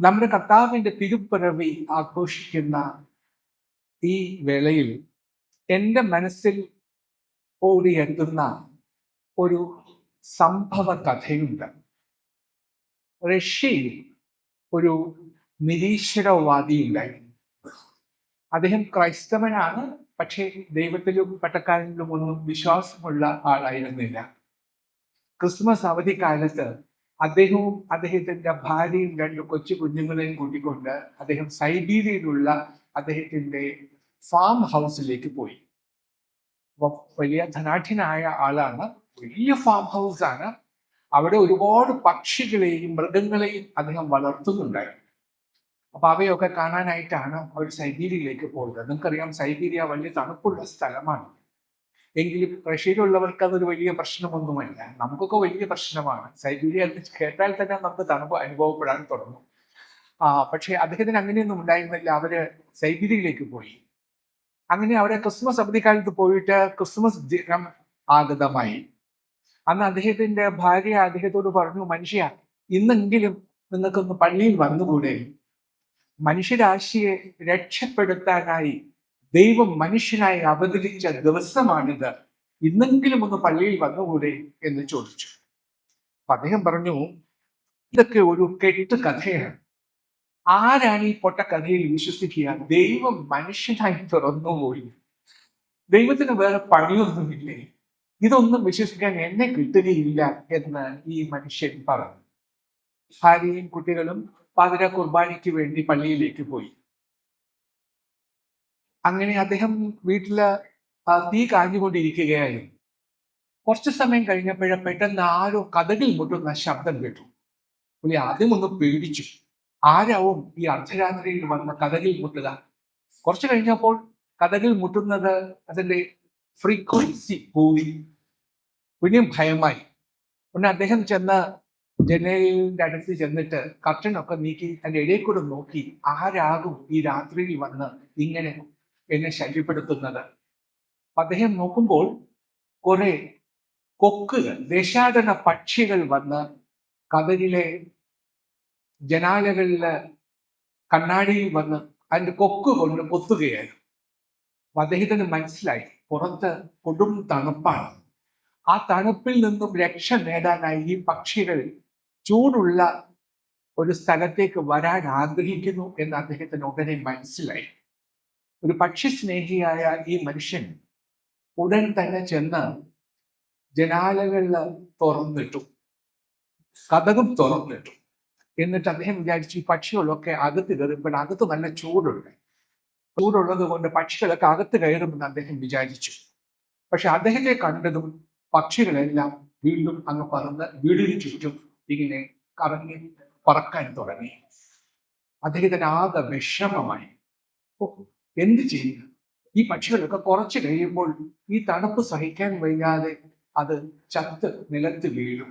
നമ്മുടെ കർത്താവിന്റെ തിരുപ്പിറവി ആഘോഷിക്കുന്ന ഈ വേളയിൽ എൻ്റെ മനസ്സിൽ ഓടിയെത്തുന്ന ഒരു സംഭവ കഥയുണ്ട്. റഷ്യയിൽ ഒരു നിരീശ്വരവാദിയുണ്ടായിരുന്നു. അദ്ദേഹം ക്രൈസ്തവനാണ്, പക്ഷേ ദൈവത്തിലും പട്ടക്കാരനിലും ഒന്നും വിശ്വാസമുള്ള ആളായിരുന്നില്ല. ക്രിസ്മസ് അവധിക്കാലത്ത് അദ്ദേഹവും അദ്ദേഹത്തിന്റെ ഭാര്യയും രണ്ട് കൊച്ചു കുഞ്ഞുങ്ങളെയും കൂട്ടിക്കൊണ്ട് അദ്ദേഹം സൈബീരിയയിലുള്ള അദ്ദേഹത്തിന്റെ ഫാം ഹൗസിലേക്ക് പോയി. അപ്പൊ വലിയ ധനാഠ്യനായ ആളാണ്, വലിയ ഫാം ഹൗസ് ആണ്. അവിടെ ഒരുപാട് പക്ഷികളെയും മൃഗങ്ങളെയും അദ്ദേഹം വളർത്തുന്നുണ്ടായിരുന്നു. അപ്പൊ അവയൊക്കെ കാണാനായിട്ടാണ് അവർ സൈബീരിയയിലേക്ക് പോയത്. നിങ്ങൾക്കറിയാം, സൈബീരിയ വലിയ തണുപ്പുള്ള സ്ഥലമാണ്. എങ്കിലും റഷ്യയിലുള്ളവർക്ക് അതൊരു വലിയ പ്രശ്നമൊന്നുമല്ല. നമുക്കൊക്കെ വലിയ പ്രശ്നമാണ്. സൈബീരിയ എന്ന് കേട്ടാൽ തന്നെ നമുക്ക് തണുപ്പ് അനുഭവപ്പെടാൻ തുടങ്ങും. പക്ഷെ അദ്ദേഹത്തിന് അങ്ങനെയൊന്നും ഉണ്ടായിരുന്നില്ല. അവര് സൈബീരിയയിലേക്ക് പോയി. അങ്ങനെ അവിടെ ക്രിസ്മസ് അവധിക്കാലത്ത് പോയിട്ട് ക്രിസ്മസ് ദിനം ആഗതമായി. അന്ന് അദ്ദേഹത്തിന്റെ ഭാര്യ അദ്ദേഹത്തോട് പറഞ്ഞു, മനുഷ്യ, ഇന്നെങ്കിലും നിങ്ങൾക്കൊന്ന് പള്ളിയിൽ വന്നുകൂടെ? മനുഷ്യരാശിയെ രക്ഷപ്പെടുത്താനായി ദൈവം മനുഷ്യനായി അവതരിച്ച ദിവസമാണിത്, ഇന്നെങ്കിലും ഒന്ന് പള്ളിയിൽ വന്നുകൂടെ എന്ന് ചോദിച്ചു. അപ്പൊ അദ്ദേഹം പറഞ്ഞു, ഇതൊക്കെ ഒരു കെട്ട് കഥയാണ്. ആരാണ് ഈ പൊട്ട കഥയിൽ വിശ്വസിക്കുക? ദൈവം മനുഷ്യനായി തുറന്നുപോയി. ദൈവത്തിന് വേറെ പണിയൊന്നുമില്ലേ? ഇതൊന്നും വിശ്വസിക്കാൻ എന്നെ കിട്ടുകയില്ല എന്ന് ഈ മനുഷ്യൻ പറഞ്ഞു. ഭാര്യയും കുട്ടികളും പാതിര കുർബാനയ്ക്ക് വേണ്ടി പള്ളിയിലേക്ക് പോയി. അങ്ങനെ അദ്ദേഹം വീട്ടില് തീ കാഞ്ഞുകൊണ്ടിരിക്കുകയായിരുന്നു. കുറച്ചു സമയം കഴിഞ്ഞപ്പോഴേ പെട്ടെന്ന് ആരോ കതകിൽ മുട്ടുന്ന ശബ്ദം കേട്ടു. പുള്ളി ആദ്യം ഒന്ന് പേടിച്ചു. ആരാവും ഈ അർദ്ധരാത്രിയിൽ വന്ന കതകിൽ മുട്ടുക? കുറച്ചു കഴിഞ്ഞപ്പോൾ കതകിൽ മുട്ടുന്നത് അതിന്റെ ഫ്രീക്വൻസി കൂടി. പിന്നെയും ഭയമായി. പിന്നെ അദ്ദേഹം ചെന്ന് ജനലിന്റെ അടുത്ത് ചെന്നിട്ട് കർട്ടനൊക്കെ നീക്കി അതിന്റെ ഇടയിൽ കൂടെ നോക്കി, ആരാകും ഈ രാത്രിയിൽ വന്ന് ഇങ്ങനെ എന്നെ ശല്യപ്പെടുത്തുന്നത്? അദ്ദേഹം നോക്കുമ്പോൾ കുറെ കൊക്കുകൾ, ദേശാടന പക്ഷികൾ വന്ന് കതകിലെ ജനാലകളില് കണ്ണാടിയിൽ വന്ന് അതിന്റെ കൊക്ക് കൊണ്ട് കൊത്തുകയായിരുന്നു. അദ്ദേഹത്തിന് മനസ്സിലായി പുറത്ത് കൊടും തണുപ്പാണ്. ആ തണുപ്പിൽ നിന്നും രക്ഷ നേടാനായി ഈ പക്ഷികൾ ചൂടുള്ള ഒരു സ്ഥലത്തേക്ക് വരാൻ ആഗ്രഹിക്കുന്നു എന്ന് അദ്ദേഹത്തിന് ഉടനെ മനസ്സിലായി. ഒരു പക്ഷി സ്നേഹിയായ ഈ മനുഷ്യൻ ഉടൻ തന്നെ ചെന്ന് ജനാലകളിൽ തുറന്നിട്ടു, കതകും തുറന്നിട്ടു. എന്നിട്ട് അദ്ദേഹം വിചാരിച്ചു, ഈ പക്ഷികളൊക്കെ അകത്ത് കയറുമ്പോൾ അകത്ത് നല്ല ചൂടുള്ളത് കൊണ്ട് പക്ഷികളൊക്കെ അകത്ത് കയറുമെന്ന് അദ്ദേഹം വിചാരിച്ചു. പക്ഷെ അദ്ദേഹത്തെ കണ്ടതും പക്ഷികളെല്ലാം വീണ്ടും അങ്ങ് പറന്ന് വീടിന് ചുറ്റും ഇങ്ങനെ കറങ്ങി പറക്കാൻ തുടങ്ങി. അദ്ദേഹത്തിന് ആകെ വിഷമമായി. എന്ത് ചെയ്യുക? ഈ പക്ഷികളൊക്കെ കുറച്ച് കഴിയുമ്പോൾ ഈ തണുപ്പ് സഹിക്കാൻ വയ്യാതെ അത് ചത്ത് നിലത്ത് വീഴും.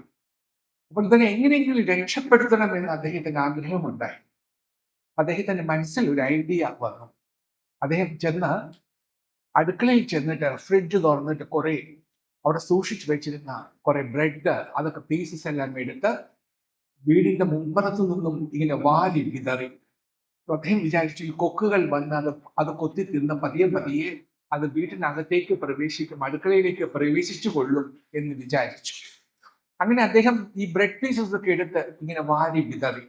അപ്പോൾ തന്നെ എങ്ങനെയെങ്കിലും രക്ഷപ്പെടുത്തണമെന്ന് അദ്ദേഹത്തിന് ആഗ്രഹമുണ്ടായി. അദ്ദേഹത്തിന്റെ മനസ്സിൽ ഒരു ഐഡിയ വന്നു. അദ്ദേഹം ചെന്ന് അടുക്കളയിൽ ചെന്നിട്ട് ഫ്രിഡ്ജ് തുറന്നിട്ട് കുറെ അവിടെ സൂക്ഷിച്ചു വെച്ചിരുന്ന കുറെ ബ്രെഡ്, അതൊക്കെ പീസസ് എല്ലാം എടുത്ത് വീടിന്റെ മുമ്പറത്തു നിന്നും ഇങ്ങനെ വാരി വിതറി. അദ്ദേഹം വിചാരിച്ചു, ഈ കൊക്കുകൾ വന്ന് അത് കൊത്തി തിന്ന് പതിയെ അത് വീട്ടിനകത്തേക്ക് പ്രവേശിക്കും, അടുക്കളയിലേക്ക് പ്രവേശിച്ചു കൊള്ളും എന്ന് വിചാരിച്ചു. അങ്ങനെ അദ്ദേഹം ഈ ബ്രെഡ് പീസസ് ഒക്കെ എടുത്ത് ഇങ്ങനെ വാരി വിതറി.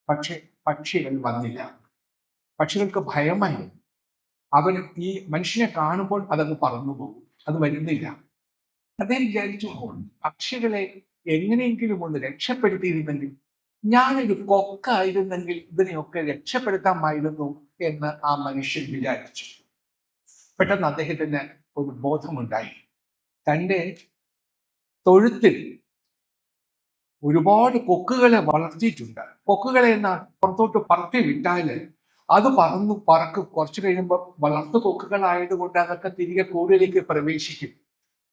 പക്ഷെ പക്ഷികൾ വന്നില്ല. പക്ഷികൾക്ക് ഭയമായി. അവൻ ഈ മനുഷ്യനെ കാണുമ്പോൾ അതങ്ങ് പറന്നു പോകും, അത് വരുന്നില്ല. അദ്ദേഹം വിചാരിച്ചു, പക്ഷികളെ എങ്ങനെയെങ്കിലും ഒന്ന് രക്ഷപ്പെടുത്തിയിരുന്നെങ്കിൽ, ഞാനൊരു കൊക്കായിരുന്നെങ്കിൽ ഇതിനെയൊക്കെ രക്ഷപ്പെടുത്താമായിരുന്നു എന്ന് ആ മനുഷ്യൻ വിചാരിച്ചു. പെട്ടെന്ന് അദ്ദേഹത്തിന് ഒരു ബോധമുണ്ടായി. തൻ്റെ തൊഴുത്തിൽ ഒരുപാട് കൊക്കുകളെ വളർത്തിയിട്ടുണ്ട്. കൊക്കുകളെ എന്നാൽ പുറത്തോട്ട് പറത്തി വിട്ടാല് അത് പറക്കും. കുറച്ചു കഴിയുമ്പോൾ വളർത്തു കൊക്കുകളായതുകൊണ്ട് അതൊക്കെ തിരികെ കൂടിലേക്ക് പ്രവേശിക്കും.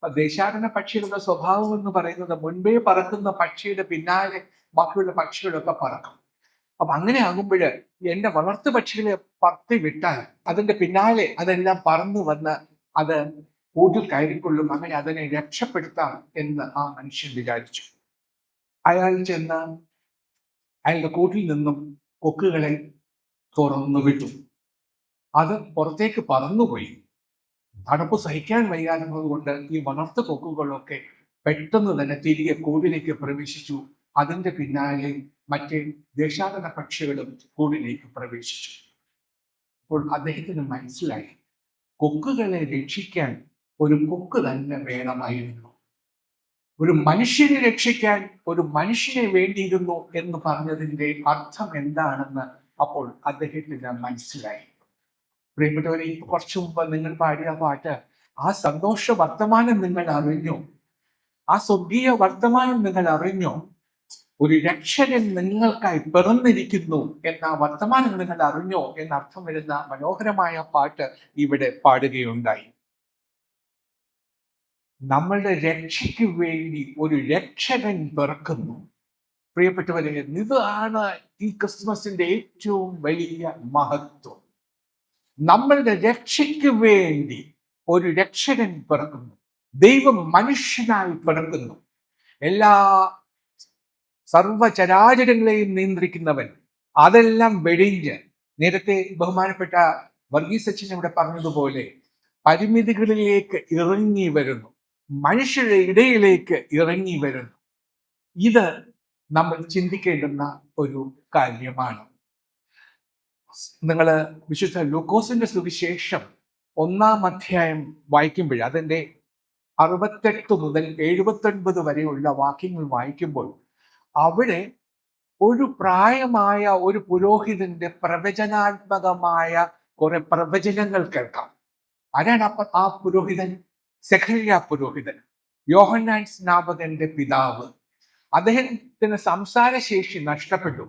ദേശാടന പക്ഷികളുടെ സ്വഭാവം എന്ന് പറയുന്നത് മുൻപേ പറക്കുന്ന പക്ഷിയുടെ പിന്നാലെ ബാക്കിയുള്ള പക്ഷികളൊക്കെ പറക്കും. അപ്പൊ അങ്ങനെ ആകുമ്പോൾ എന്റെ വളർത്തു പക്ഷികളെ പറത്തി വിട്ടാൽ അതിന്റെ പിന്നാലെ അതെല്ലാം പറന്നു വന്ന് അത് കൂട്ടിൽ കയറിക്കൊള്ളും. അങ്ങനെ അതിനെ രക്ഷപ്പെടുത്താം എന്ന് ആ മനുഷ്യൻ വിചാരിച്ചു. അയാൾ ചെന്ന് അയാളുടെ കൂട്ടിൽ നിന്നും കൊക്കുകളെ തുറന്നു വിട്ടു. അത് പുറത്തേക്ക് പറന്നുപോയി. തണുപ്പ് സഹിക്കാൻ വയ്യാതുന്നത് കൊണ്ട് ഈ വളർത്തു കൊക്കുകളൊക്കെ പെട്ടെന്ന് തന്നെ തിരികെ കൂടിലേക്ക് പ്രവേശിച്ചു. അതിന്റെ പിന്നാലെ മറ്റ് ദേശാടന പക്ഷികളും കൂടിലേക്ക് പ്രവേശിച്ചു. അപ്പോൾ അദ്ദേഹത്തിന് മനസ്സിലായി, കൊക്കുകളെ രക്ഷിക്കാൻ ഒരു കൊക്ക് തന്നെ വേണമായിരുന്നു. ഒരു മനുഷ്യനെ രക്ഷിക്കാൻ ഒരു മനുഷ്യനെ വേണ്ടിയിരുന്നു എന്ന് പറഞ്ഞതിന്റെ അർത്ഥം എന്താണെന്ന് അപ്പോൾ അദ്ദേഹത്തിന് മനസ്സിലായി. പ്രിയപ്പെട്ടവരെ, കുറച്ചു മുമ്പ് നിങ്ങൾ പാടിയ പാട്ട്, ആ സന്തോഷ വർത്തമാനം നിങ്ങൾ അറിഞ്ഞോ? ആ സ്വർഗീയ വർത്തമാനം നിങ്ങൾ അറിഞ്ഞോ? ഒരു രക്ഷകൻ നിങ്ങൾക്കായി പിറന്നിരിക്കുന്നു എന്ന വർത്തമാനം നിങ്ങൾ അറിഞ്ഞോ എന്നർത്ഥം വരുന്ന മനോഹരമായ പാട്ട് ഇവിടെ പാടുകയുണ്ടായി. നമ്മളുടെ രക്ഷയ്ക്ക് വേണ്ടി ഒരു രക്ഷകൻ പിറക്കുന്നു. പ്രിയപ്പെട്ടവരെ, ഇതാണ് ഈ ക്രിസ്മസിന്റെ ഏറ്റവും വലിയ മഹത്വം. നമ്മളുടെ രക്ഷയ്ക്ക് വേണ്ടി ഒരു രക്ഷകൻ പിറക്കുന്നു. ദൈവം മനുഷ്യനായി പിറക്കുന്നു. എല്ലാ സർവചരാചരങ്ങളെയും നിയന്ത്രിക്കുന്നവൻ, അതെല്ലാം വെടിഞ്ഞ്, നേരത്തെ ബഹുമാനപ്പെട്ട വർഗീസ് അച്ഛൻ ഇവിടെ പറഞ്ഞതുപോലെ പരിമിതികളിലേക്ക് ഇറങ്ങി വരുന്നു, മനുഷ്യരുടെ ഇടയിലേക്ക് ഇറങ്ങി വരുന്നു. ഇത് നമ്മൾ ചിന്തിക്കേണ്ടുന്ന ഒരു കാര്യമാണ്. നിങ്ങൾ വിശുദ്ധ ലൂക്കോസിന്റെ സുവിശേഷം 1-ാം അധ്യായം വായിക്കുമ്പോൾ, അതിൻ്റെ 68 മുതൽ 79 വരെയുള്ള വാക്യങ്ങൾ വായിക്കുമ്പോൾ, അവിടെ ഒരു പ്രായമായ ഒരു പുരോഹിതന്റെ പ്രവചനാത്മകമായ കുറെ പ്രവചനങ്ങൾ കേൾക്കാം. ആരാണ് ആ പുരോഹിതൻ? സെഖര്യാ പുരോഹിതൻ, യോഹന്നാൻ സ്നാപകന്റെ പിതാവ്. അദ്ദേഹത്തിന് സംസാരശേഷി നഷ്ടപ്പെട്ടു.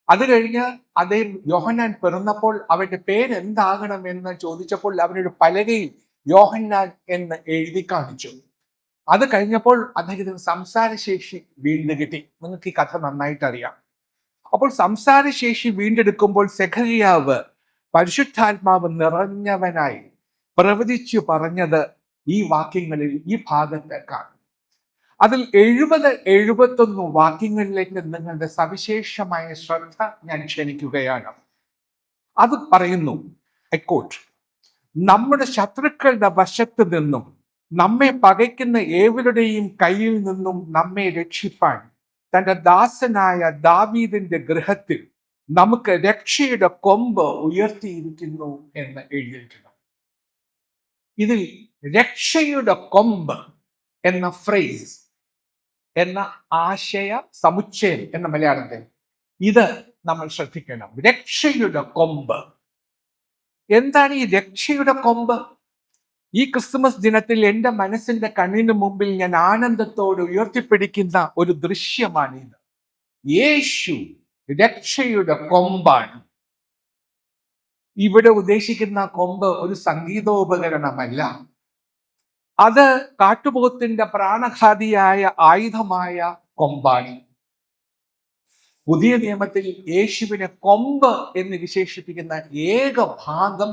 അത് കഴിഞ്ഞ് അദ്ദേഹം, യോഹന്നാൻ പിറന്നപ്പോൾ അവന്റെ പേരെന്താകണമെന്ന് ചോദിച്ചപ്പോൾ അവനൊരു പലകയിൽ യോഹന്നാൻ എന്ന് എഴുതി കാണിച്ചു. അത് കഴിഞ്ഞപ്പോൾ അദ്ദേഹത്തിന് സംസാരശേഷി വീണ്ടും കിട്ടി. നിങ്ങൾക്ക് ഈ കഥ നന്നായിട്ട് അറിയാം. അപ്പോൾ സംസാരശേഷി വീണ്ടെടുക്കുമ്പോൾ സെഖര്യാവ് പരിശുദ്ധാത്മാവ് നിറഞ്ഞവനായി പ്രവചിച്ചു പറഞ്ഞത് ഈ വാക്യങ്ങളിൽ, ഈ ഭാഗത്ത് കാണും. അതിൽ 70-71 വാക്യങ്ങളിലേക്ക് നിങ്ങളുടെ സവിശേഷമായ ശ്രദ്ധ ഞാൻ ക്ഷണിക്കുകയാണ്. അത് പറയുന്നു, എക്കോട്ട്, നമ്മുടെ ശത്രുക്കളുടെ വശത്ത് നിന്നും നമ്മെ പകയ്ക്കുന്ന ഏവരുടെയും കയ്യിൽ നിന്നും നമ്മെ രക്ഷിപ്പാൻ തന്റെ ദാസനായ ദാവീദിന്റെ ഗൃഹത്തിൽ നമുക്ക് രക്ഷയുടെ കൊമ്പ് ഉയർത്തിയിരിക്കുന്നു എന്ന് എഴുതിയിരിക്കുന്നു. ഇതിൽ രക്ഷയുടെ കൊമ്പ് എന്ന ഫ്രേസ്, എന്ന ആശയ സമുച്ചയം എന്ന മലയാളത്തിൽ, ഇത് നമ്മൾ ശ്രദ്ധിക്കണം. രക്ഷയുടെ കൊമ്പ്. എന്താണ് ഈ രക്ഷയുടെ കൊമ്പ്? ഈ ക്രിസ്തുമസ് ദിനത്തിൽ എൻ്റെ മനസ്സിന്റെ കണ്ണിന് മുമ്പിൽ ഞാൻ ആനന്ദത്തോടെ ഉയർത്തിപ്പിടിക്കുന്ന ഒരു ദൃശ്യമാണിത്. യേശു രക്ഷയുടെ കൊമ്പാണ്. ഇവിടെ ഉദ്ദേശിക്കുന്ന കൊമ്പ് ഒരു സംഗീതോപകരണമല്ല. അത് കാട്ടുപോത്തിന്റെ പ്രാണഘാതിയായ ആയുധമായ കൊമ്പാണ്. പുതിയ നിയമത്തിൽ യേശുവിനെ കൊമ്പ് എന്ന് വിശേഷിപ്പിക്കുന്ന ഏക ഭാഗം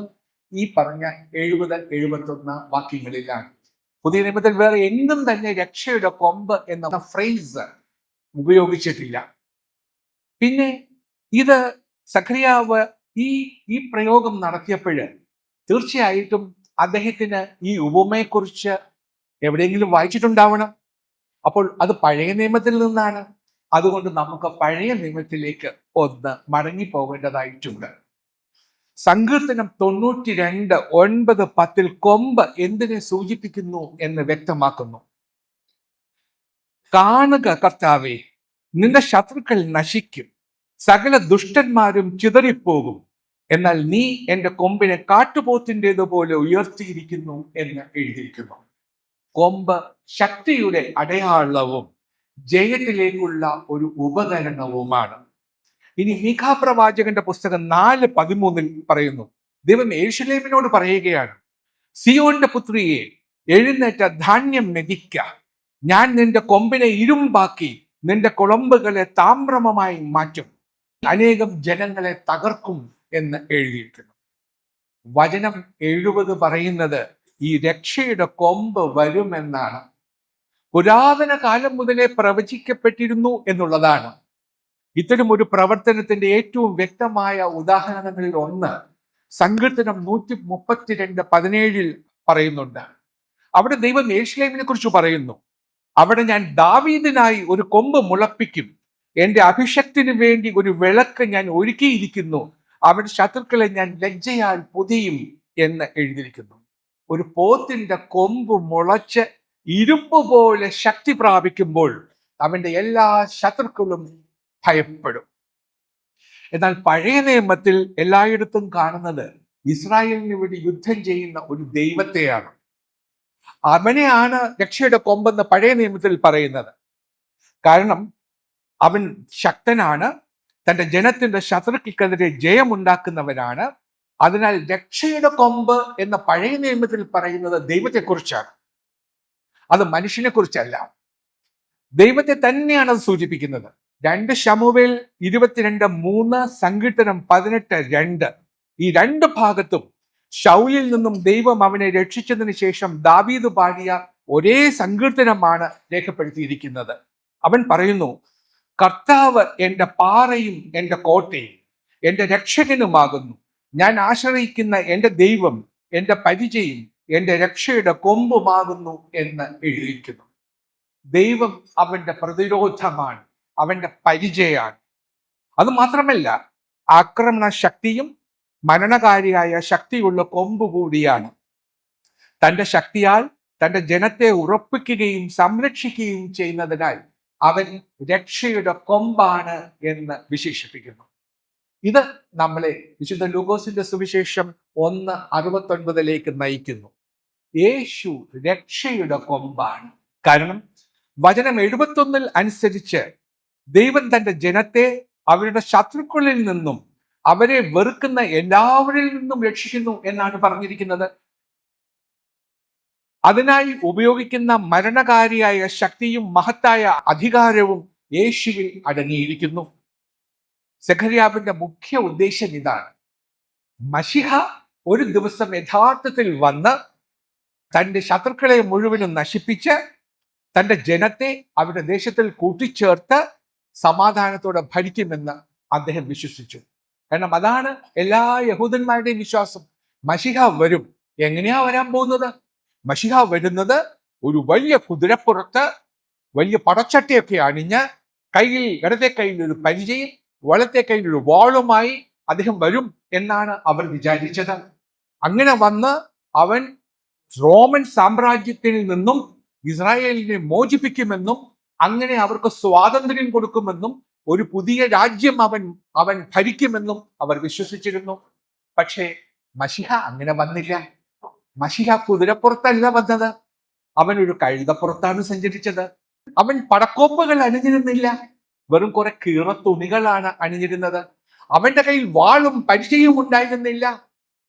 ഈ പറഞ്ഞ 70-71 വാക്യങ്ങളിലാണ്. പുതിയ നിയമത്തിൽ വേറെ എങ്ങും തന്നെ രക്ഷയുടെ കൊമ്പ് എന്ന ഫ്രേസ് ഉപയോഗിച്ചിട്ടില്ല. പിന്നെ ഇത് സഖറിയാവ് ഈ പ്രയോഗം നടത്തിയപ്പോൾ തീർച്ചയായിട്ടും അദ്ദേഹത്തിന് ഈ ഉപമയെക്കുറിച്ച് എവിടെയെങ്കിലും വായിച്ചിട്ടുണ്ടാവണം. അപ്പോൾ അത് പഴയ നിയമത്തിൽ നിന്നാണ്. അതുകൊണ്ട് നമുക്ക് പഴയ നിയമത്തിലേക്ക് ഒന്ന് മടങ്ങിപ്പോകേണ്ടതായിട്ടുണ്ട്. സങ്കീർത്തനം 92:9-10 കൊമ്പ് എന്തിനെ സൂചിപ്പിക്കുന്നു എന്ന് വ്യക്തമാക്കുന്നു. കാണുക കർത്താവേ, നിന്റെ ശത്രുക്കൾ നശിക്കും, സകല ദുഷ്ടന്മാരും ചിതറിപ്പോകും, എന്നാൽ നീ എൻ്റെ കൊമ്പിനെ കാട്ടുപോത്തിൻ്റെതുപോലെ ഉയർത്തിയിരിക്കുന്നു എന്ന് എഴുതിയിരിക്കുന്നു. കൊമ്പ് ശക്തിയുടെ അടയാളവും ജയത്തിലേക്കുള്ള ഒരു ഉപകരണവുമാണ്. ഇനി മീഖാ പ്രവാചകന്റെ പുസ്തകം 4:13 പറയുന്നു, ദൈവം യെരൂശലേമിനോട് പറയുകയാണ്, സിയോന്റെ പുത്രിയെ, എഴുന്നേറ്റ ധാന്യം മെതിക്ക, ഞാൻ നിന്റെ കൊമ്പിനെ ഇരുമ്പാക്കി നിന്റെ കുളമ്പുകളെ താമ്രമമായി മാറ്റും, അനേകം ജനങ്ങളെ തകർക്കും എന്ന് എഴുതിയിരിക്കുന്നു. വചനം 70 പറയുന്നത് ഈ രക്ഷയുടെ കൊമ്പ് വരുമെന്നാണ്. പുരാതന കാലം മുതലേ പ്രവചിക്കപ്പെട്ടിരുന്നു എന്നുള്ളതാണ്. ഇത്തരം ഒരു പ്രവർത്തനത്തിന്റെ ഏറ്റവും വ്യക്തമായ ഉദാഹരണങ്ങളിൽ ഒന്ന് സങ്കീർത്തനം 132:17 പറയുന്നുണ്ട്. അവിടെ ദൈവം യെരൂശലേമിനെ കുറിച്ച് പറയുന്നു, അവിടെ ഞാൻ ദാവീദിനായി ഒരു കൊമ്പ് മുളപ്പിക്കും, എന്റെ അഭിഷക്തിനു വേണ്ടി ഒരു വിളക്ക് ഞാൻ ഒരുക്കിയിരിക്കുന്നു, അവിടെ ശത്രുക്കളെ ഞാൻ ലജ്ജയാൽ പൊതിയും എന്ന് എഴുതിയിരിക്കുന്നു. ഒരു പോത്തിന്റെ കൊമ്പ് മുളച്ച് ഇരുമ്പ് പോലെ ശക്തി പ്രാപിക്കുമ്പോൾ അവന്റെ എല്ലാ ശത്രുക്കളും ഭയപ്പെടും. എന്നാൽ പഴയ നിയമത്തിൽ എല്ലായിടത്തും കാണുന്നത് ഇസ്രായേലിന് വേണ്ടി യുദ്ധം ചെയ്യുന്ന ഒരു ദൈവത്തെയാണ്. അവനെയാണ് രക്ഷയുടെ കൊമ്പെന്ന് പഴയ നിയമത്തിൽ പറയുന്നത്. കാരണം അവൻ ശക്തനാണ്, തന്റെ ജനത്തിന്റെ ശത്രുക്കൾക്കെതിരെ ജയമുണ്ടാക്കുന്നവനാണ്. അതിനാൽ രക്ഷയുടെ കൊമ്പ് എന്ന പഴയ നിയമത്തിൽ പറയുന്നത് ദൈവത്തെക്കുറിച്ചാണ്, അത് മനുഷ്യനെ കുറിച്ചല്ല. ദൈവത്തെ തന്നെയാണ് അത് സൂചിപ്പിക്കുന്നത്. 2 ശമൂവേൽ 22:3, സങ്കീർത്തനം 18:2 ഈ രണ്ട് ഭാഗത്തും ശൗലിൽ നിന്നും ദൈവം അവനെ രക്ഷിച്ചതിന് ശേഷം ദാവീദ് പാടിയ ഒരേ സങ്കീർത്തനമാണ് രേഖപ്പെടുത്തിയിരിക്കുന്നത്. അവൻ പറയുന്നു, കർത്താവ് എൻ്റെ പാറയും എൻ്റെ കോട്ടയും എൻ്റെ രക്ഷകനുമാകുന്നു, ഞാൻ ആശ്രയിക്കുന്ന എൻ്റെ ദൈവം എൻ്റെ പരിചയം എൻ്റെ രക്ഷയുടെ കൊമ്പുമാകുന്നു എന്ന് എഴുതിയിരിക്കുന്നു. ദൈവം അവന്റെ പ്രതിരോധമാണ്, അവന്റെ പരിചയമാണ്. അത് മാത്രമല്ല, ആക്രമണ ശക്തിയും മരണകാരിയായ ശക്തിയുള്ള കൊമ്പ് കൂടിയാണ്. തന്റെ ശക്തിയാൽ തന്റെ ജനത്തെ ഉറപ്പിക്കുകയും സംരക്ഷിക്കുകയും ചെയ്യുന്നതിനാൽ അവൻ രക്ഷയുടെ കൊമ്പാണ് എന്ന് വിശേഷിപ്പിക്കുന്നു. ഇത് നമ്മളെ വിശുദ്ധ ലൂക്കോസിന്റെ സുവിശേഷം 1:69 നയിക്കുന്നു. യേശു രക്ഷയുടെ കൊമ്പാണ്. കാരണം വചനം 71 അനുസരിച്ച് ദൈവം തന്റെ ജനത്തെ അവരുടെ ശത്രുക്കളിൽ നിന്നും അവരെ വെറുക്കുന്ന എല്ലാവരിൽ നിന്നും രക്ഷിക്കുന്നു എന്നാണ് പറഞ്ഞിരിക്കുന്നത്. അതിനായി ഉപയോഗിക്കുന്ന മരണകാരിയായ ശക്തിയും മഹത്തായ അധികാരവും യേശുവിൽ അടങ്ങിയിരിക്കുന്നു. സെഖര്യാവിന്റെ മുഖ്യ ഉദ്ദേശം ഇതാണ്: മശിഹ ഒരു ദിവസം യഥാർത്ഥത്തിൽ വന്ന് തന്റെ ശത്രുക്കളെ മുഴുവനും നശിപ്പിച്ച് തന്റെ ജനത്തെ അവരുടെ ദേശത്തിൽ കൂട്ടിച്ചേർത്ത് സമാധാനത്തോടെ ഭരിക്കുമെന്ന് അദ്ദേഹം വിശ്വസിച്ചു. കാരണം അതാണ് എല്ലാ യഹൂദന്മാരുടെയും വിശ്വാസം. മശിഹ വരും. എങ്ങനെയാ വരാൻ പോകുന്നത്? മശിഹ വരുന്നത് ഒരു വലിയ കുതിരപ്പുറത്ത് വലിയ പടച്ചട്ടയൊക്കെ അണിഞ്ഞ് ഇടത്തെ കയ്യിൽ ഒരു പരിചയും വലത്തെ കയ്യിൽ ഒരു വാളുമായി അദ്ദേഹം വരും എന്നാണ് അവർ വിചാരിച്ചത്. അങ്ങനെ വന്ന് അവൻ റോമൻ സാമ്രാജ്യത്തിൽ നിന്നും ഇസ്രായേലിനെ മോചിപ്പിക്കുമെന്നും അങ്ങനെ അവർക്ക് സ്വാതന്ത്ര്യം കൊടുക്കുമെന്നും ഒരു പുതിയ രാജ്യം അവൻ ഭരിക്കുമെന്നും അവർ വിശ്വസിച്ചിരുന്നു. പക്ഷേ മശിഹ അങ്ങനെ വന്നില്ല. മശിഹ കുതിരപ്പുറത്തല്ല വന്നത്, അവൻ ഒരു കഴുതപ്പുറത്താണ് സഞ്ചരിച്ചത്. അവൻ പടക്കോപ്പുകൾ അണിഞ്ഞിരുന്നില്ല, വെറും കുറെ കീറ തുണികളാണ് അണിഞ്ഞിരുന്നത്. അവന്റെ കയ്യിൽ വാളും പരിചയവും ഉണ്ടായിരുന്നില്ല.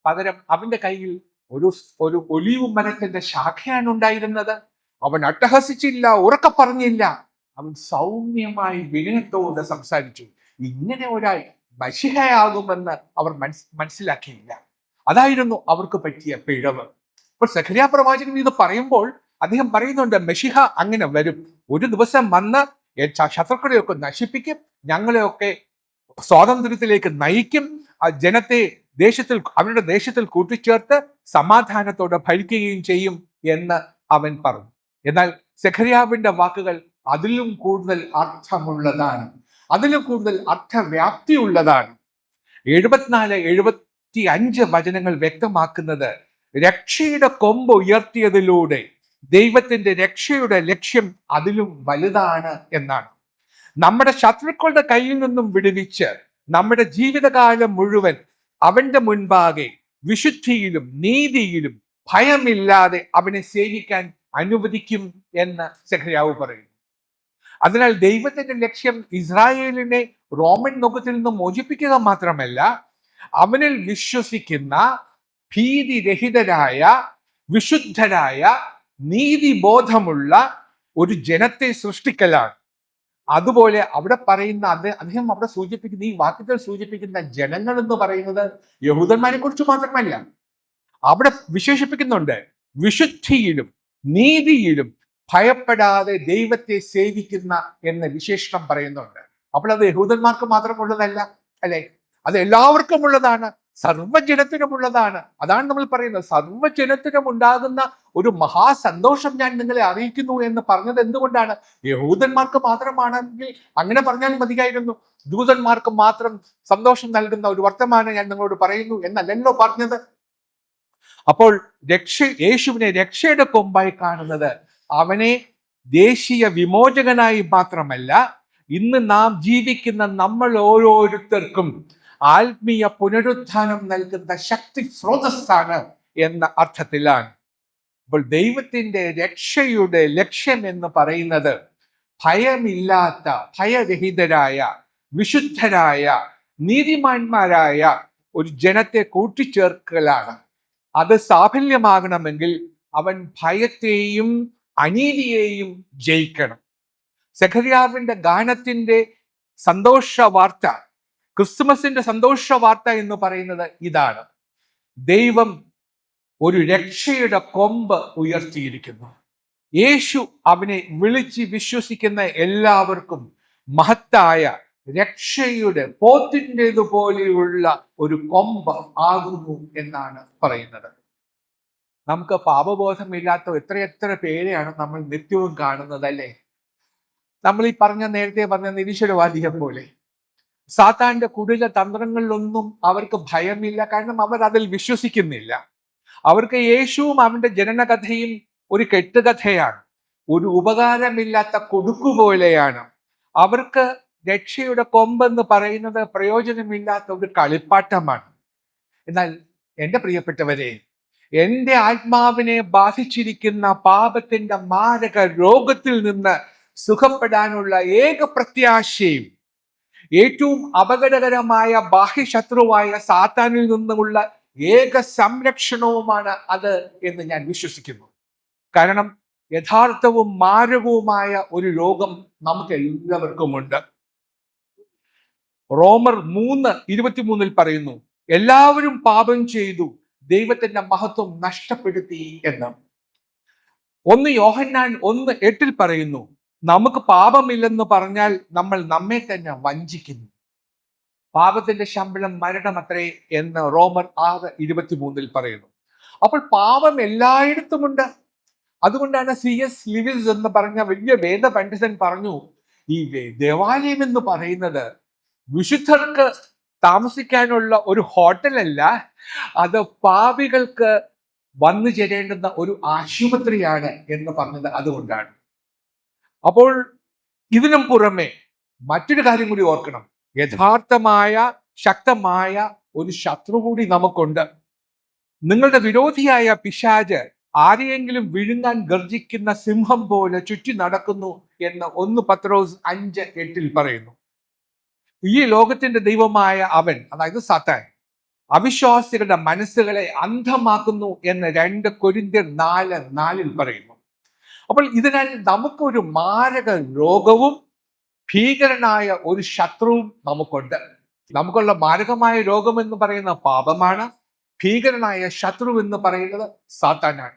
പകരം അവന്റെ കയ്യിൽ ഒരു ഒലിവ് മരത്തിന്റെ ശാഖയാണ് ഉണ്ടായിരുന്നത്. അവൻ അട്ടഹസിച്ചില്ല, ഉറക്കെ പറഞ്ഞില്ല. അവൻ സൗമ്യമായി വിനയത്തോടെ സംസാരിച്ചു. ഇങ്ങനെ ഒരാൾ മശിഹയാകുമെന്ന് അവർ മനസ്സിലാക്കിയില്ല. അതായിരുന്നു അവർക്ക് പറ്റിയ പിഴവ്. ഇപ്പോൾ സെഖര്യാ പ്രവാചകൻ ഇത് പറയുമ്പോൾ അദ്ദേഹം പറയുന്നുണ്ട്, മെഷിഹ അങ്ങനെ വരും, ഒരു ദിവസം വന്ന് ശത്രുക്കളെയൊക്കെ നശിപ്പിക്കും, ഞങ്ങളെയൊക്കെ സ്വാതന്ത്ര്യത്തിലേക്ക് നയിക്കും, ആ ജനത്തെ അവരുടെ ദേശത്തിൽ കൂട്ടിച്ചേർത്ത് സമാധാനത്തോടെ ഭരിക്കുകയും ചെയ്യും എന്ന് അവൻ പറഞ്ഞു. എന്നാൽ സെഖര്യാവിന്റെ വാക്കുകൾ അതിലും കൂടുതൽ അർത്ഥമുള്ളതാണ്, അതിലും കൂടുതൽ അർത്ഥവ്യാപ്തിയുള്ളതാണ്. 74-75 വചനങ്ങൾ വ്യക്തമാക്കുന്നത് രക്ഷയുടെ കൊമ്പ് ഉയർത്തിയതിലൂടെ ദൈവത്തിന്റെ രക്ഷയുടെ ലക്ഷ്യം അതിലും വലുതാണ് എന്നാണ്. നമ്മുടെ ശത്രുക്കളുടെ കയ്യിൽ നിന്നും വിടുവിച്ച് നമ്മുടെ ജീവിതകാലം മുഴുവൻ അവന്റെ മുൻപാകെ വിശുദ്ധിയിലും നീതിയിലും ഭയമില്ലാതെ അവനെ സേവിക്കാൻ അനുവദിക്കും എന്ന് സെഖര്യാവ് പറയുന്നു. അതിനാൽ ദൈവത്തിന്റെ ലക്ഷ്യം ഇസ്രായേലിനെ റോമൻ നുഖത്തിൽ നിന്ന് മോചിപ്പിക്കുക മാത്രമല്ല, അവനിൽ വിശ്വസിക്കുന്ന ഭീതിരഹിതരായ വിശുദ്ധരായ നീതിബോധമുള്ള ഒരു ജനത്തെ സൃഷ്ടിക്കലാണ്. അതുപോലെ അവിടെ പറയുന്ന അദ്ദേഹം അവിടെ സൂചിപ്പിക്കുന്ന ഈ വാക്യത്തിൽ സൂചിപ്പിക്കുന്ന ജനങ്ങൾ എന്ന് പറയുന്നത് യഹൂദന്മാരെ കുറിച്ച് മാത്രമല്ല, അവിടെ വിശേഷിപ്പിക്കുന്നുണ്ട് വിശുദ്ധിയിലും നീതിയിലും ഭയപ്പെടാതെ ദൈവത്തെ സേവിക്കുന്ന എന്ന വിശേഷണം പറയുന്നുണ്ട്. അപ്പോൾ അത് യഹൂദന്മാർക്ക് മാത്രമുള്ളതല്ല, അല്ലെ? അത് എല്ലാവർക്കും ഉള്ളതാണ്, സർവ്വജനത്തിനുമുള്ളതാണ്. അതാണ് നമ്മൾ പറയുന്നത്, സർവ്വജനത്തിനും ഉണ്ടാകുന്ന ഒരു മഹാസന്തോഷം ഞാൻ നിങ്ങളെ അറിയിക്കുന്നു എന്ന് പറഞ്ഞത് എന്തുകൊണ്ടാണ്? യഹൂദന്മാർക്ക് മാത്രമാണെങ്കിൽ അങ്ങനെ പറഞ്ഞാൽ മതിയായിരുന്നു. ദൂതന്മാർക്ക് മാത്രം സന്തോഷം നൽകുന്ന ഒരു വർത്തമാനം ഞാൻ നിങ്ങളോട് പറയുന്നു എന്നല്ലല്ലോ പറഞ്ഞത്. അപ്പോൾ യേശുവിനെ രക്ഷയുടെ കൊമ്പായി കാണുന്നത് അവനെ ദേശീയ വിമോചകനായി മാത്രമല്ല, ഇന്ന് നാം ജീവിക്കുന്ന നമ്മൾ ഓരോരുത്തർക്കും ആത്മീയ പുനരുത്ഥാനം നൽകുന്ന ശക്തി സ്രോതസ്സാണ് എന്ന അർത്ഥത്തിലാണ്. അപ്പോൾ ദൈവത്തിന്റെ രക്ഷയുടെ ലക്ഷ്യം എന്ന് പറയുന്നത് ഭയമില്ലാത്ത, ഭയരഹിതരായ, വിശുദ്ധരായ, നീതിമാന്മാരായ ഒരു ജനത്തെ കൂട്ടിച്ചേർക്കലാണ്. അത് സാഫല്യമാകണമെങ്കിൽ അവൻ ഭയത്തെയും അനീതിയെയും ജയിക്കണം. സെഖര്യാവിന്റെ ഗാനത്തിന്റെ സന്തോഷ വാർത്ത, ക്രിസ്തുമസിന്റെ സന്തോഷ വാർത്ത എന്ന് പറയുന്നത് ഇതാണ്: ദൈവം ഒരു രക്ഷയുടെ കൊമ്പ് ഉയർത്തിയിരിക്കുന്നു. യേശു അവനെ വിളിച്ച് വിശ്വസിക്കുന്ന എല്ലാവർക്കും മഹത്തായ രക്ഷയുടെ പോത്തിൻ്റെതുപോലെയുള്ള ഒരു കൊമ്പ് ആകുന്നു എന്നാണ് പറയുന്നത്. നമുക്ക് പാപബോധമില്ലാത്ത എത്രയെത്ര പേരെയാണ് നമ്മൾ നിത്യവും കാണുന്നത്, അല്ലേ? നമ്മൾ ഈ നേരത്തെ പറഞ്ഞ നിരീശ്വരവാദിയെ പോലെ സാത്താന്റെ കുടില തന്ത്രങ്ങളിലൊന്നും അവർക്ക് ഭയമില്ല. കാരണം അവർ അതിൽ വിശ്വസിക്കുന്നില്ല. അവർക്ക് യേശുവും അവന്റെ ജനനകഥയും ഒരു കെട്ടുകഥയാണ്, ഒരു ഉപകാരമില്ലാത്ത കൊടുക്കുപോലെയാണ്. അവർക്ക് രക്ഷയുടെ കൊമ്പെന്ന് പറയുന്നത് പ്രയോജനമില്ലാത്ത ഒരു കളിപ്പാട്ടമാണ്. എന്നാൽ എൻ്റെ പ്രിയപ്പെട്ടവരെ, എൻ്റെ ആത്മാവിനെ ബാധിച്ചിരിക്കുന്ന പാപത്തിന്റെ മാരക രോഗത്തിൽ നിന്ന് സുഖപ്പെടാനുള്ള ഏക പ്രത്യാശയും ഏറ്റവും അപകടകരമായ ബാഹ്യശത്രുവായ സാത്താനിൽ നിന്നുമുള്ള ഏക സംരക്ഷണവുമാണ് അത് എന്ന് ഞാൻ വിശ്വസിക്കുന്നു. കാരണം യഥാർത്ഥവും മാരകവുമായ ഒരു രോഗം നമുക്ക് എല്ലാവർക്കുമുണ്ട്. റോമർ 3:23 പറയുന്നു, എല്ലാവരും പാപം ചെയ്തു ദൈവത്തിന്റെ മഹത്വം നഷ്ടപ്പെടുത്തി എന്ന്. 1 യോഹന്നാൻ 1:8 പറയുന്നു, നമുക്ക് പാപമില്ലെന്ന് പറഞ്ഞാൽ നമ്മൾ നമ്മെ തന്നെ വഞ്ചിക്കുന്നു. പാപത്തിന്റെ ശമ്പളം മരണമത്രേ എന്ന് റോമർ 6:23 പറയുന്നു. അപ്പോൾ പാപം എല്ലായിടത്തുമുണ്ട്. അതുകൊണ്ടാണ് C.S. ലിവിസ് എന്ന് പറഞ്ഞ വലിയ വേദ പണ്ഡിതൻ പറഞ്ഞു, ഈ ദേവാലയം എന്ന് പറയുന്നത് വിശുദ്ധർക്ക് താമസിക്കാനുള്ള ഒരു ഹോട്ടലല്ല, അത് പാപികൾക്ക് വന്നു ചേരേണ്ടുന്ന ഒരു ആശുപത്രിയാണ് എന്ന് പറഞ്ഞത് അതുകൊണ്ടാണ്. അപ്പോൾ ഇതിനും പുറമെ മറ്റൊരു കാര്യം കൂടി ഓർക്കണം. യഥാർത്ഥമായ ശക്തമായ ഒരു ശത്രു കൂടി നമുക്കുണ്ട്. നിങ്ങളുടെ വിരോധിയായ പിശാച് ആരെയെങ്കിലും വിഴുങ്ങാൻ ഗർജിക്കുന്ന സിംഹം പോലെ ചുറ്റി നടക്കുന്നു എന്ന് 1 പത്രോസ് 5:8 പറയുന്നു. ഈ ലോകത്തിന്റെ ദൈവമായ അവൻ, അതായത് സാത്താൻ, അവിശ്വാസികളുടെ മനസ്സുകളെ അന്ധമാക്കുന്നു എന്ന് 2 കൊരിന്ത്യർ 4:4 പറയുന്നു. അപ്പോൾ ഇതിനാൽ നമുക്കൊരു മാരക രോഗവും ഭീകരനായ ഒരു ശത്രുവും നമുക്കുണ്ട്. നമുക്കുള്ള മാരകമായ രോഗം എന്ന് പറയുന്ന പാപമാണ്. ഭീകരനായ ശത്രു എന്ന് പറയുന്നത് സാത്താനാണ്.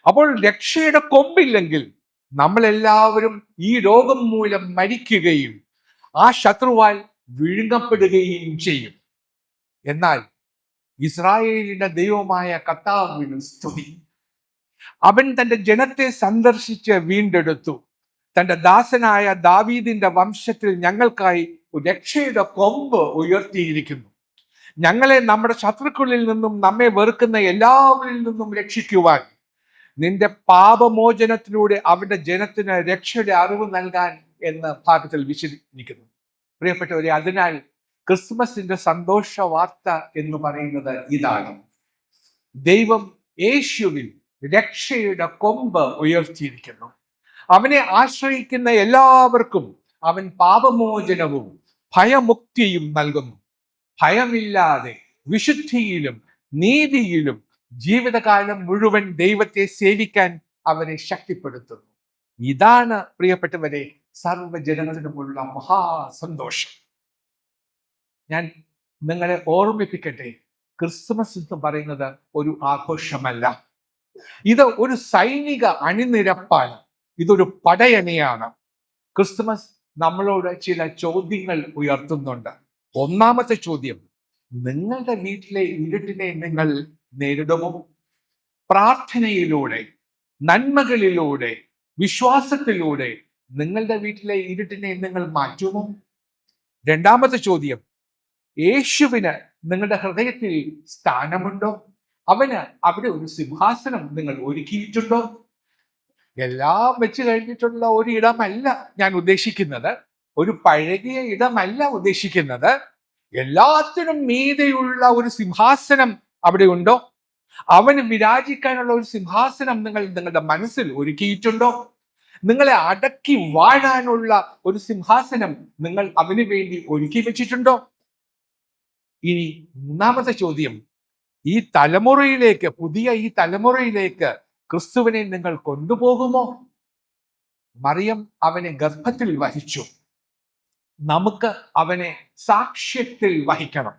അപ്പോൾ രക്ഷയുടെ കൊമ്പില്ലെങ്കിൽ നമ്മളെല്ലാവരും ഈ രോഗം മൂലം മരിക്കുകയും ആ ശത്രുവാൽ വിഴുങ്ങപ്പെടുകയും ചെയ്യും. എന്നാൽ ഇസ്രായേലിന്റെ ദൈവമായ കർത്താവിന് സ്തുതി. അവൻ തന്റെ ജനത്തെ സന്ദർശിച്ച് വീണ്ടെടുത്തു. തന്റെ ദാസനായ ദാവീദിന്റെ വംശത്തിൽ ഞങ്ങൾക്കായി രക്ഷയുടെ കൊമ്പ് ഉയർത്തിയിരിക്കുന്നു. ഞങ്ങളെ നമ്മുടെ ശത്രുക്കളിൽ നിന്നും നമ്മെ വെറുക്കുന്ന എല്ലാവരിൽ നിന്നും രക്ഷിക്കുവാൻ, നിന്റെ പാപമോചനത്തിലൂടെ അവന്റെ ജനത്തിന് രക്ഷയുടെ അറിവ് നൽകാൻ എന്ന് ഭാഗത്തിൽ വിശദീകരിക്കുന്നു. പ്രിയപ്പെട്ടവരെ, അതിനാൽ ക്രിസ്മസിന്റെ സന്തോഷ വാർത്ത എന്ന് പറയുന്നത് ഇതാണ്: ദൈവം യേശുവിൽ രക്ഷയുടെ കൊമ്പ് ഉയർത്തിയിരിക്കുന്നു. അവനെ ആശ്രയിക്കുന്ന എല്ലാവർക്കും അവൻ പാപമോചനവും ഭയമുക്തിയും നൽകുന്നു. ഭയമില്ലാതെ വിശുദ്ധിയിലും നീതിയിലും ജീവിതകാലം മുഴുവൻ ദൈവത്തെ സേവിക്കാൻ അവരെ ശക്തിപ്പെടുത്തുന്നു. ഇതാണ് പ്രിയപ്പെട്ടവരെ സർവ്വജനത്തിനുമുള്ള മഹാസന്തോഷം. ഞാൻ നിങ്ങളെ ഓർമ്മിപ്പിക്കട്ടെ, ക്രിസ്മസ് എന്ന് പറയുന്നത് ഒരു ആഘോഷമല്ല. ഇത് ഒരു സൈനിക അണിനിരപ്പാണ്. ഇതൊരു പടയണിയാണ്. ക്രിസ്മസ് നമ്മളോട് ചില ചോദ്യങ്ങൾ ഉയർത്തുന്നുണ്ട്. ഒന്നാമത്തെ ചോദ്യം, നിങ്ങളുടെ വീട്ടിലെ ഇരുട്ടിനെ നിങ്ങൾ നേരിടുമോ? പ്രാർത്ഥനയിലൂടെ, നന്മകളിലൂടെ, വിശ്വാസത്തിലൂടെ നിങ്ങളുടെ വീട്ടിലെ ഇരുട്ടിനെ നിങ്ങൾ മാറ്റുമോ? രണ്ടാമത്തെ ചോദ്യം, യേശുവിന് നിങ്ങളുടെ ഹൃദയത്തിൽ സ്ഥാനമുണ്ടോ? അവന് അവിടെ ഒരു സിംഹാസനം നിങ്ങൾ ഒരുക്കിയിട്ടുണ്ടോ? എല്ലാം വെച്ച് കഴിഞ്ഞിട്ടുള്ള ഒരു ഇടമല്ല ഞാൻ ഉദ്ദേശിക്കുന്നത്, ഒരു പഴകിയ ഇടമല്ല ഉദ്ദേശിക്കുന്നത്. എല്ലാത്തിനും മീതെയുള്ള ഒരു സിംഹാസനം അവിടെ ഉണ്ടോ? അവന് വിരാജിക്കാനുള്ള ഒരു സിംഹാസനം നിങ്ങൾ നിങ്ങളുടെ മനസ്സിൽ ഒരുക്കിയിട്ടുണ്ടോ? നിങ്ങളെ അടക്കി വാഴാനുള്ള ഒരു സിംഹാസനം നിങ്ങൾ അവന് വേണ്ടി ഒരുക്കി വെച്ചിട്ടുണ്ടോ? ഇനി മൂന്നാമത്തെ ചോദ്യം, ഈ തലമുറയിലേക്ക്, പുതിയ ഈ തലമുറയിലേക്ക് ക്രിസ്തുവിനെ നിങ്ങൾ കൊണ്ടുപോകുമോ? മറിയം അവനെ ഗർഭത്തിൽ വഹിച്ചു. നമുക്ക് അവനെ സാക്ഷ്യത്തിൽ വഹിക്കണം.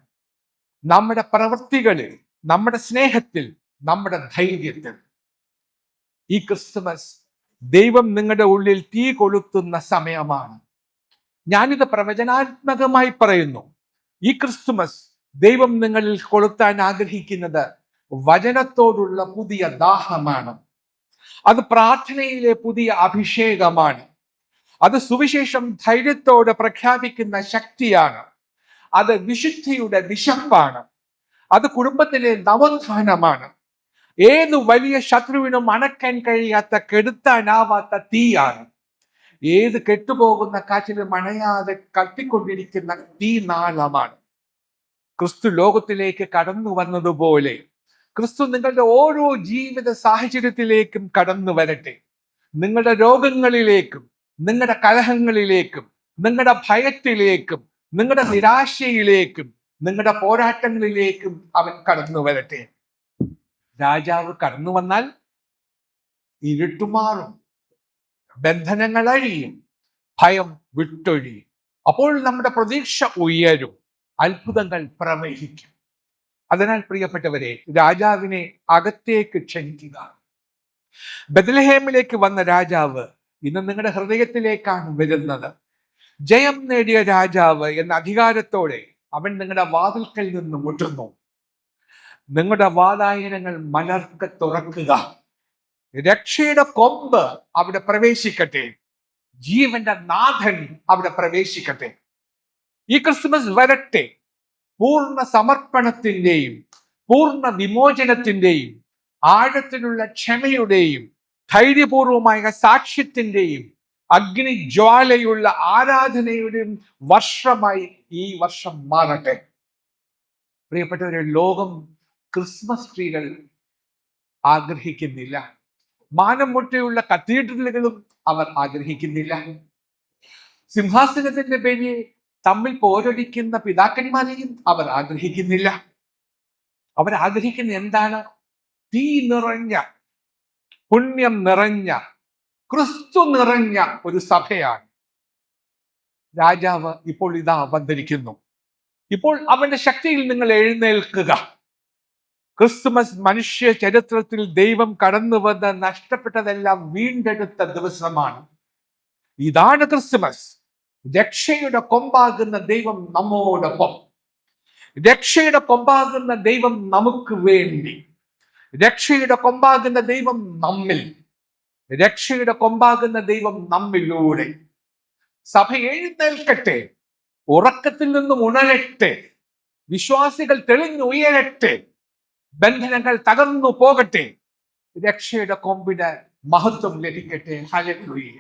നമ്മുടെ പ്രവൃത്തികളിൽ, നമ്മുടെ സ്നേഹത്തിൽ, നമ്മുടെ ധൈര്യത്തിൽ. ഈ ക്രിസ്തുമസ് ദൈവം നിങ്ങളുടെ ഉള്ളിൽ തീ കൊളുത്തുന്ന സമയമാണ്. ഞാനിത് പ്രവചനാത്മകമായി പറയുന്നു. ഈ ക്രിസ്തുമസ് ദൈവം നിങ്ങളിൽ കൊളുത്താൻ ആഗ്രഹിക്കുന്നത് വചനത്തോടുള്ള പുതിയ ദാഹമാണ്. അത് പ്രാർത്ഥനയിലെ പുതിയ അഭിഷേകമാണ്. അത് സുവിശേഷം ധൈര്യത്തോടെ പ്രഖ്യാപിക്കുന്ന ശക്തിയാണ്. അത് വിശുദ്ധിയുടെ വിശപ്പാണ്. അത് കുടുംബത്തിലെ നവോത്ഥാനമാണ്. ഏതു വലിയ ശത്രുവിനും അണക്കാൻ കഴിയാത്ത, കെടുത്താനാവാത്ത തീയാണ്. ഏത് കെട്ടുപോകുന്ന കാറ്റിലും അണയാതെ കത്തിക്കൊണ്ടിരിക്കുന്ന തീനാളമാണ്. ക്രിസ്തു ലോകത്തിലേക്ക് കടന്നു വന്നതുപോലെ ക്രിസ്തു നിങ്ങളുടെ ഓരോ ജീവിത സാഹചര്യത്തിലേക്കും കടന്നു വരട്ടെ. നിങ്ങളുടെ രോഗങ്ങളിലേക്കും, നിങ്ങളുടെ കലഹങ്ങളിലേക്കും, നിങ്ങളുടെ ഭയത്തിലേക്കും, നിങ്ങളുടെ നിരാശയിലേക്കും, നിങ്ങളുടെ പോരാട്ടങ്ങളിലേക്കും അവൻ കടന്നു വരട്ടെ. രാജാവ് കടന്നു വന്നാൽ ഇരുട്ടുമാറും, ബന്ധനങ്ങൾ അഴിയും, ഭയം വിട്ടൊഴിയും. അപ്പോൾ നമ്മുടെ പ്രതീക്ഷ ഉയരും, അത്ഭുതങ്ങൾ പ്രവഹിക്കും. അതിനാൽ പ്രിയപ്പെട്ടവരെ, രാജാവിനെ അകത്തേക്ക് ക്ഷണിക്കുക. ബെത്ലഹേമിലേക്ക് വന്ന രാജാവ് ഇന്ന് നിങ്ങളുടെ ഹൃദയത്തിലേക്കാണ് വരുന്നത്. ജയം നേടിയ രാജാവ് എന്ന അധികാരത്തോടെ അവൻ നിങ്ങളുടെ വാതിൽക്കൽ നിന്ന് മുട്ടുന്നു. നിങ്ങളുടെ വാതായനങ്ങൾ മലർക്കെ തുറക്കുക. രക്ഷയുടെ കൊമ്പ് അവിടെ പ്രവേശിക്കട്ടെ. ജീവന്റെ നാഥൻ അവിടെ പ്രവേശിക്കട്ടെ. ഈ ക്രിസ്മസ് വരട്ടെ പൂർണ്ണ സമർപ്പണത്തിന്റെയും പൂർണ്ണ വിമോചനത്തിന്റെയും ആഴത്തിലുള്ള ക്ഷമയുടെയും ധൈര്യപൂർവമായ സാക്ഷ്യത്തിന്റെയും അഗ്നിജ്വാലയുള്ള ആരാധനയുടെയും വർഷമായി ഈ വർഷം മാറട്ടെ. പ്രിയപ്പെട്ടവരെ, ലോകം ക്രിസ്മസ് ട്രീകൾ ആഗ്രഹിക്കുന്നില്ല. മാനം മുട്ടയുള്ള കത്തീഡ്രലുകളും അവർ ആഗ്രഹിക്കുന്നില്ല. സിംഹാസനത്തിന്റെ പേരിൽ തമ്മിൽ പോരടിക്കുന്ന പിതാക്കന്മാരെയും അവർ ആഗ്രഹിക്കുന്നില്ല. അവർ ആഗ്രഹിക്കുന്ന എന്താണ്? തീ നിറഞ്ഞ, പുണ്യം നിറഞ്ഞ, ക്രിസ്തു നിറഞ്ഞ ഒരു സഭയാണ്. രാജാവ് ഇപ്പോൾ ഇതാ വന്നിരിക്കുന്നു. ഇപ്പോൾ അവന്റെ ശക്തിയിൽ നിങ്ങൾ എഴുന്നേൽക്കുക. ക്രിസ്തുമസ് മനുഷ്യ ചരിത്രത്തിൽ ദൈവം കടന്നു വന്ന് നഷ്ടപ്പെട്ടതെല്ലാം വീണ്ടെടുത്ത ദിവസമാണ്. ഇതാണ് ക്രിസ്തുമസ്. രക്ഷയുടെ കൊമ്പാകുന്ന ദൈവം നമ്മോടൊപ്പം. രക്ഷയുടെ കൊമ്പാകുന്ന ദൈവം നമുക്ക് വേണ്ടി. രക്ഷയുടെ കൊമ്പാകുന്ന ദൈവം നമ്മിൽ. രക്ഷയുടെ കൊമ്പാകുന്ന ദൈവം നമ്മിലൂടെ. സഭ എഴുന്നേൽക്കട്ടെ, ഉറക്കത്തിൽ നിന്നും ഉണരട്ടെ, വിശ്വാസികൾ തെളിഞ്ഞുയരട്ടെ, ബന്ധനങ്ങൾ തകർന്നു പോകട്ടെ, രക്ഷയുടെ കൊമ്പിന് മഹത്വം ലഭിക്കട്ടെ. ഹല്ലേലൂയ.